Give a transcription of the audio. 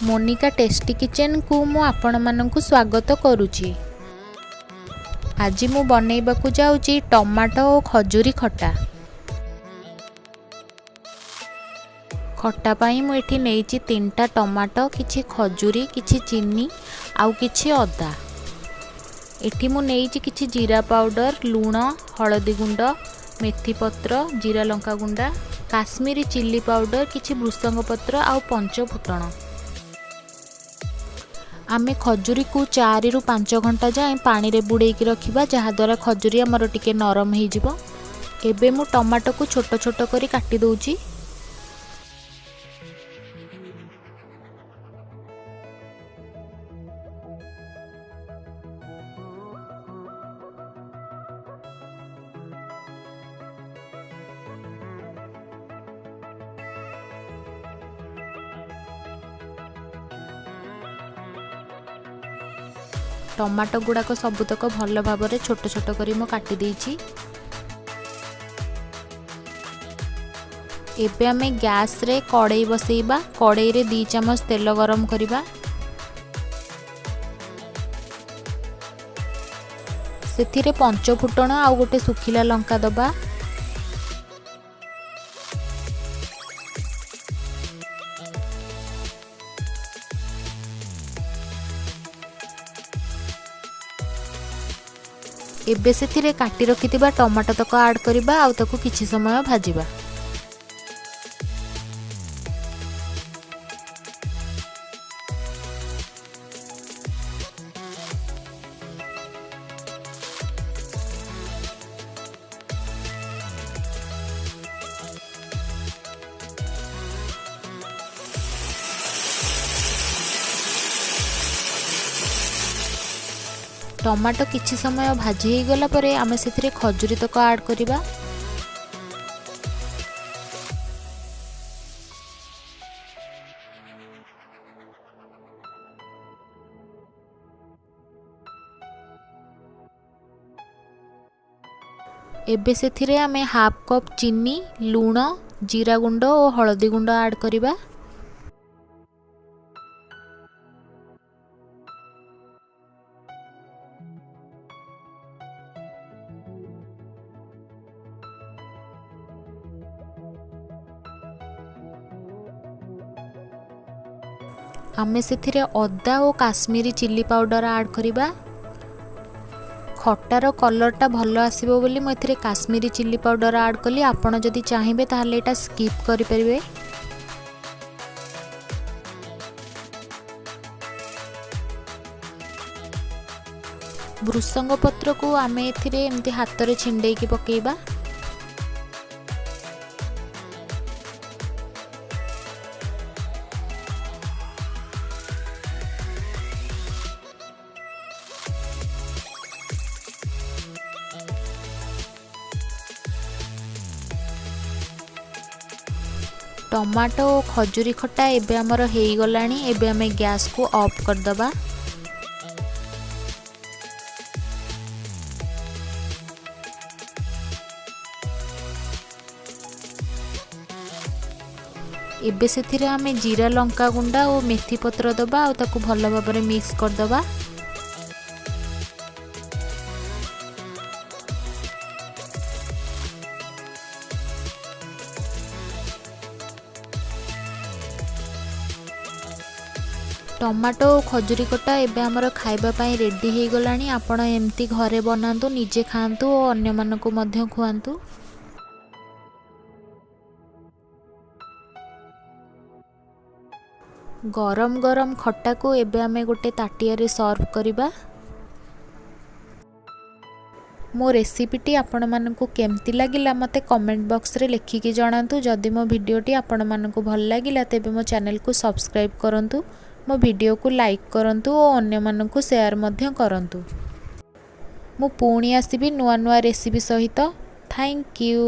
Monika tasty kitchen को मु आपण मानकु स्वागत करुछि। आज मु बनैबाकु जाउछि टमाटो और खजूरी खटा। खटा पाई मु एठी नेइछि 3टा टमाटो, किछि खजूरी, किछि चीनी आउ किछि अदा। एठी मु नेइछि किछि जीरा पाउडर, लूण, हळदी गुंड, मेथी पत्र, जीरा लंका गुंडा, काश्मीरी चिल्ली पाउडर, किछि भृषंग पत्र आउ पंच फुटण। आमे खजूरी को 4 रु 5 घंटा जाए पानी रे बुड़ेकी रखिबा, जहा द्वारा खजूरी हमर टिके नरम हो जिवो। एबे मु टमाटो को छोट छोट करी काटी दउची। टमाटो गुड़ाक सबुतक भल भाव में छोट छोट करी मु काटी देइछि। एबे आमे गैस रे कड़ाई बसैबा। कड़ाई रे 2 चम्मच तेल गरम करिबा। सेथिरे पंच फुटण आउ गोटे सुखिला लंका दबा। एबे सेथिरे काटी रखिथिबा टमाटो तक ऐड करिबा आउ ताकू किछि समय भाजिबा। टमाटो किछि समय भाजी हो गला परे आमे सेथिरे खजूरी तक ऐड करिबा। एबे सेथिरे आमे हाफ कप चीनी, लूण, जीरा गुंड और हळदी गुंड ऐड करिबा। आमे सेथिरे अदा और काश्मीरी चिल्ली पाउडर ऐड करिबा। खटार कलरटा भल आसीबो बोली मु एथिरे काश्मीरी चिल्ली पाउडर ऐड कली। आपण जदि चाहिबे ताहले एटा स्किप करि परिबे। भृषंग पत्र को आमे एथिरे एमती हाथ रे छिंडेई की पकेइबा। टमाटो और खजूरी खटा एबे हमर हेई गलानी। एबे हमें गैस को ऑफ कर दबा। एबे सेथिरे हमें जीरा लंका गुंडा और मेथी पत्र दबा और ताकू भल भाव में मिक्स कर दबा। टमाटो और खजूरी खटा एबे हमर खाइबा पई रेडी हे गलानी। आपण एमती घरे बनांतु, निजे खांतु और अन्य मानकु मध्य खुआंतु। गरम गरम खट्टा को एबे हमें गोटे ताटिया रे सर्व करिबा। मो रेसिपीटी आपण मानकु केमती लागिला मते कमेंट बॉक्स रे लिखिकी जणांतु। जदि मो वीडियोटी आपण मानकु भल लागिला तेबे मो चैनल को सब्सक्राइब करंतु, मो वीडियो को लाइक करंतु और अन्य मानकु शेयर मध्य करंतु। मु पुणी आसीबी नुआ नुआ रेसिपी सहित। Thank you.